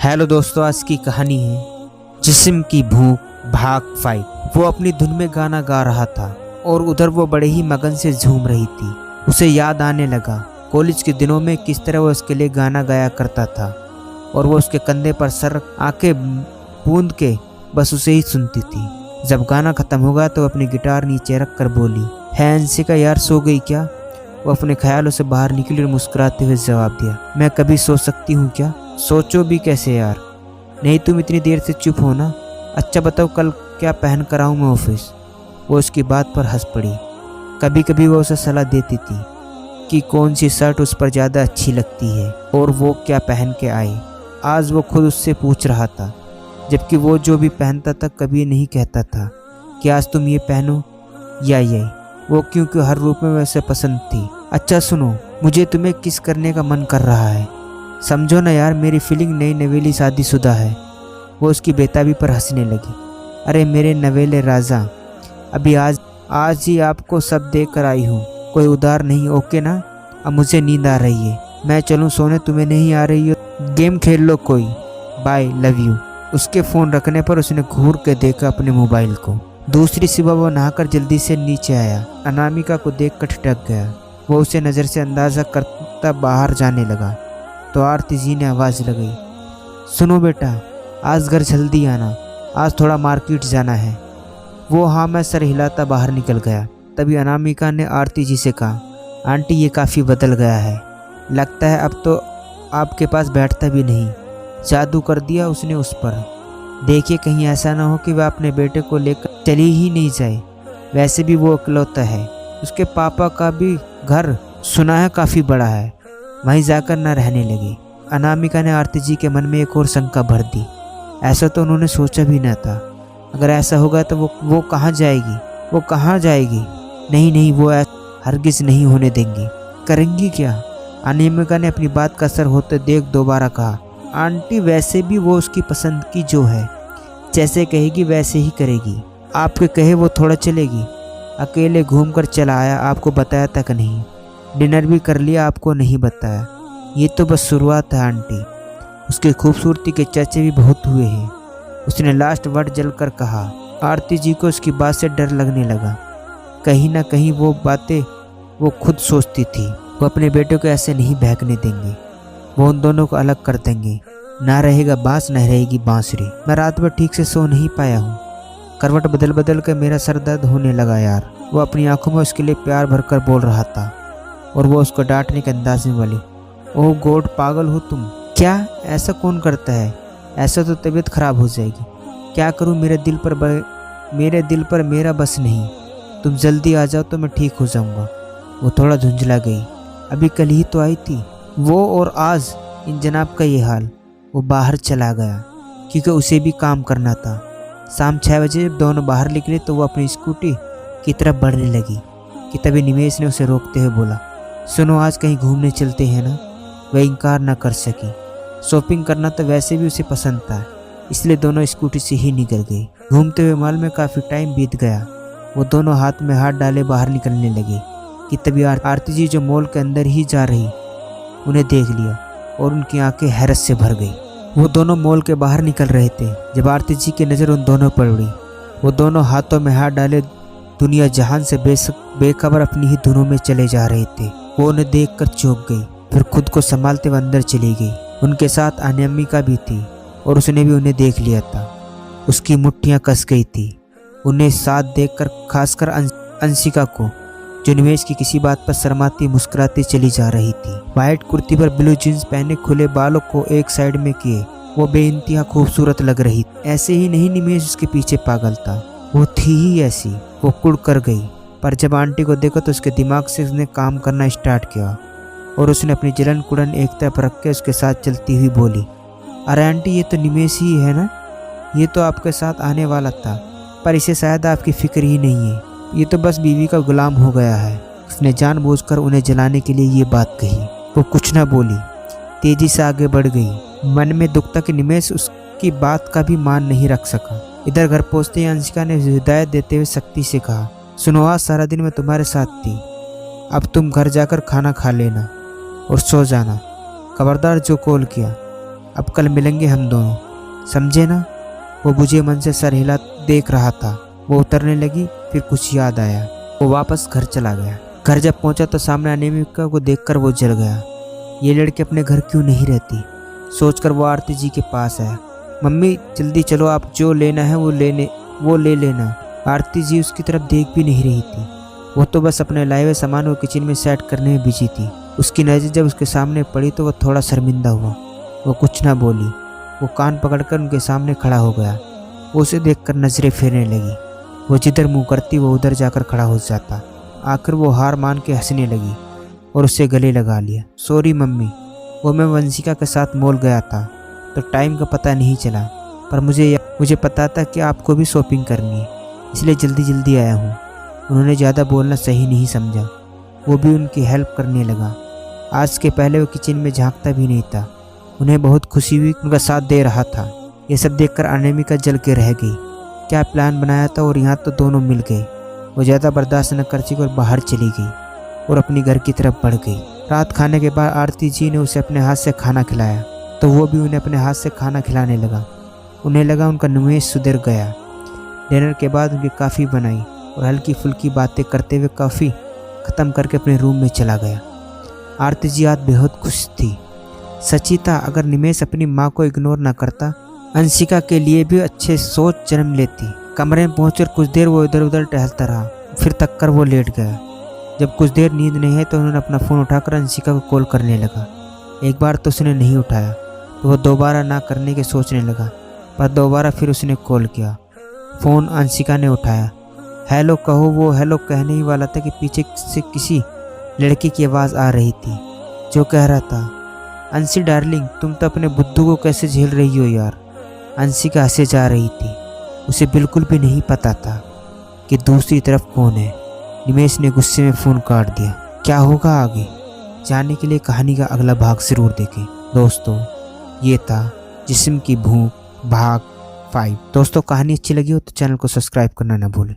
Hello दोस्तों, आज की कहानी है जिस्म की भूख भाग 5। वो अपनी धुन में गाना गा रहा था और उधर वो बड़े ही मगन से झूम रही थी। उसे याद आने लगा कॉलेज के दिनों में किस तरह वो उसके लिए गाना गाया करता था और वो उसके कंधे पर सर आके बूंद के बस उसे ही सुनती थी। जब गाना खत्म होगा तो अपनी गिटार नीचे रख कर बोली, है अंशिका यार, सो गई क्या? वो अपने ख्यालों से बाहर निकली और मुस्कुराते हुए जवाब दिया, मैं कभी सो सकती हूँ क्या? सोचो भी कैसे यार, नहीं तुम इतनी देर से चुप हो ना। अच्छा बताओ कल क्या पहन कर आऊँ मैं ऑफिस? वो उसकी बात पर हंस पड़ी। कभी कभी वो उसे सलाह देती थी कि कौन सी शर्ट उस पर ज़्यादा अच्छी लगती है और वो क्या पहन के आए। आज वो खुद उससे पूछ रहा था, जबकि वो जो भी पहनता था कभी नहीं कहता था कि आज तुम ये पहनो या ये। वो क्योंकि हर रूप में वैसे पसंद थी। अच्छा सुनो, मुझे तुम्हें किस करने का मन कर रहा है। समझो ना यार, मेरी फीलिंग नई नवेली शादीशुदा है। वो उसकी बेताबी पर हंसने लगी। अरे मेरे नवेले राजा, अभी आज ही आपको सब देख कर आई हूँ, कोई उधार नहीं, ओके ना? अब मुझे नींद आ रही है, मैं चलूँ सोने? तुम्हें नहीं आ रही हो गेम खेल लो कोई, बाय, लव यू। उसके फ़ोन रखने पर उसने घूर के देखा अपने मोबाइल को। दूसरी सुबह वो नहाकर जल्दी से नीचे आया। अनामिका को देख कर ठिठक गया। वो उसे नज़र से अंदाज़ा करता बाहर जाने लगा तो आरती जी ने आवाज़ लगाई, सुनो बेटा, आज घर जल्दी आना, आज थोड़ा मार्केट जाना है। वो हाँ मैं सर हिलाता बाहर निकल गया। तभी अनामिका ने आरती जी से कहा, आंटी ये काफ़ी बदल गया है, लगता है अब तो आपके पास बैठता भी नहीं, जादू कर दिया उसने उस पर। देखिए कहीं ऐसा ना हो कि वह अपने बेटे को लेकर चली ही नहीं जाए। वैसे भी वो इकलौता है, उसके पापा का भी घर सुना है काफ़ी बड़ा है, वहीं जाकर न रहने लगी। अनामिका ने आरती जी के मन में एक और शंका भर दी। ऐसा तो उन्होंने सोचा भी न था। अगर ऐसा होगा तो वो कहाँ जाएगी? वो कहाँ जाएगी? नहीं नहीं, वो हरगिज नहीं होने देंगी। करेंगी क्या? अनामिका ने अपनी बात का असर होते देख दोबारा कहा, आंटी वैसे भी वो उसकी पसंद की जो है, जैसे कहेगी वैसे ही करेगी। आपके कहे वो थोड़ा चलेगी? अकेले घूम कर चला आया, आपको बताया तक नहीं। डिनर भी कर लिया, आपको नहीं बताया। ये तो बस शुरुआत है आंटी, उसकी खूबसूरती के चर्चे भी बहुत हुए हैं। उसने लास्ट वर्ड जलकर कहा। आरती जी को उसकी बात से डर लगने लगा। कहीं ना कहीं वो बातें वो खुद सोचती थी। वो अपने बेटे को ऐसे नहीं बहकने देंगे, वो उन दोनों को अलग कर देंगे। ना रहेगा बांस, न रहेगी बांसुरी। मैं रात भर ठीक से सो नहीं पाया हूँ, करवट बदल बदल कर मेरा सर दर्द होने लगा यार। वो अपनी आंखों में उसके लिए प्यार भरकर बोल रहा था और वो उसको डांटने के अंदाज में बोली, ओह गॉड, पागल हो तुम क्या? ऐसा कौन करता है? ऐसा तो तबीयत खराब हो जाएगी। क्या करूं, मेरे दिल पर मेरा बस नहीं। तुम जल्दी आ जाओ तो मैं ठीक हो जाऊंगा। वो थोड़ा झुंझला गई। अभी कल ही तो आई थी वो, और आज इन जनाब का ये हाल। वो बाहर चला गया क्योंकि उसे भी काम करना था। शाम 6 बजे जब दोनों बाहर निकले तो वो अपनी स्कूटी की तरफ बढ़ने लगी कि तभी निमेश ने उसे रोकते हुए बोला, सुनो आज कहीं घूमने चलते हैं ना? वह इनकार न कर सकी। शॉपिंग करना तो वैसे भी उसे पसंद था, इसलिए दोनों स्कूटी से ही निकल गई। घूमते हुए मॉल में काफ़ी टाइम बीत गया। वो दोनों हाथ में हाथ डाले बाहर निकलने लगे कि तभी आरती जी जो मॉल के अंदर ही जा रही उन्हें देख लिया और उनकी आंखें हैरत से भर गई। वो दोनों मॉल के बाहर निकल रहे थे जब आरती जी की नज़र उन दोनों पर उड़ी। वो दोनों हाथों में हाथ डाले दुनिया जहान से बेखबर अपनी ही धुनों में चले जा रहे थे। वो उन्हें देखकर चौंक गई, फिर खुद को संभालते हुए अंदर चली गई। उनके साथ अनामिका भी थी और उसने भी उन्हें देख लिया था। उसकी मुट्ठियां कस गई थी उन्हें साथ देखकर, खासकर अंशिका को, जो निमेश की किसी बात पर शर्माती मुस्कुराती चली जा रही थी। वाइट कुर्ती पर ब्लू जींस पहने खुले बालों को एक साइड में किए वो बेइंतहा खूबसूरत लग रही। ऐसे ही नहीं निमेश उसके पीछे पागल था, वो थी ही ऐसी। वो कुड़ कर गई, पर जब आंटी को देखा तो उसके दिमाग से उसने काम करना स्टार्ट किया और उसने अपनी जलन कुड़न एक तरफ रख के उसके साथ चलती हुई बोली, अरे आंटी ये तो निमेश ही है ना? ये तो आपके साथ आने वाला था, पर इसे शायद आपकी फिक्र ही नहीं है। ये तो बस बीवी का गुलाम हो गया है। उसने जानबूझकर उन्हें जलाने के लिए ये बात कही। वो कुछ न बोली, तेजी से आगे बढ़ गई। मन में दुख था कि निमेश उसकी बात का भी मान नहीं रख सका। इधर घर पहुंचते ही अंशिका ने हिदायत देते हुए सख्ती से कहा, सुनो आज सारा दिन मैं तुम्हारे साथ थी, अब तुम घर जाकर खाना खा लेना और सो जाना। खबरदार जो कॉल किया अब कल मिलेंगे हम दोनों, समझे ना। वो बुझे मन से सर हिला देख रहा था। वो उतरने लगी, फिर कुछ याद आया। वो वापस घर चला गया। घर जब पहुंचा तो सामने अनामिका को देखकर वो जल गया। ये लड़की अपने घर क्यों नहीं रहती, सोचकर वो आरती जी के पास आया। मम्मी जल्दी चलो, आप जो लेना है वो ले लेना। आरती जी उसकी तरफ देख भी नहीं रही थी। वो तो बस अपने लाए हुए सामान को किचन में सेट करने में बिजी थी। उसकी नज़र जब उसके सामने पड़ी तो वह थोड़ा शर्मिंदा हुआ। वो कुछ ना बोली। वो कान पकड़कर उनके सामने खड़ा हो गया। वो उसे देखकर नजरें फेरने लगी। वो जिधर मुंह करती वो उधर जाकर खड़ा हो जाता। आखिर वो हार मान के हंसने लगी और उससे गले लगा लिया। सॉरी मम्मी, वो मैं वंशिका के साथ मॉल गया था तो टाइम का पता नहीं चला, पर मुझे पता था कि आपको भी शॉपिंग करनी है, इसलिए जल्दी आया हूँ। उन्होंने ज़्यादा बोलना सही नहीं समझा। वो भी उनकी हेल्प करने लगा। आज के पहले वो किचन में झांकता भी नहीं था। उन्हें बहुत खुशी हुई, उनका साथ दे रहा था। ये सब देखकर अनामिका जल के रह गई। क्या प्लान बनाया था और यहाँ तो दोनों मिल गए। वो ज़्यादा बर्दाश्त न कर सकी और बाहर चली गई और अपनी घर की तरफ बढ़ गई। रात खाने के बाद आरती जी ने उसे अपने हाथ से खाना खिलाया तो वो भी उन्हें अपने हाथ से खाना खिलाने लगा। उन्हें लगा उनका निवेश सुधर गया। डिनर के बाद उनकी कॉफ़ी बनाई और हल्की फुल्की बातें करते हुए कॉफ़ी ख़त्म करके अपने रूम में चला गया। आरती जी आज बेहद खुश थी। सच्ची था, अगर निमेश अपनी माँ को इग्नोर ना करता, अंशिका के लिए भी अच्छे सोच जन्म लेती। कमरे में पहुंचकर कुछ देर वो इधर उधर टहलता रहा, फिर तक कर वो लेट गया। जब कुछ देर नींद नहीं है तो उन्होंने अपना फ़ोन उठाकर अंशिका को कॉल करने लगा। एक बार तो उसने नहीं उठाया तो वह दोबारा ना करने के सोचने लगा, पर दोबारा फिर उसने कॉल किया। फ़ोन अंशिका ने उठाया। हेलो कहो। वो हेलो कहने ही वाला था कि पीछे से किसी लड़की की आवाज़ आ रही थी जो कह रहा था, अंशी डार्लिंग तुम तो अपने बुद्धू को कैसे झेल रही हो यार। अंशिका हंसे जा रही थी। उसे बिल्कुल भी नहीं पता था कि दूसरी तरफ कौन है। निमेश ने गुस्से में फ़ोन काट दिया। क्या होगा आगे जानने के लिए कहानी का अगला भाग ज़रूर देखें। दोस्तों ये था जिस्म की भूख भाग 5। दोस्तों कहानी अच्छी लगी हो तो चैनल को सब्सक्राइब करना ना भूलें।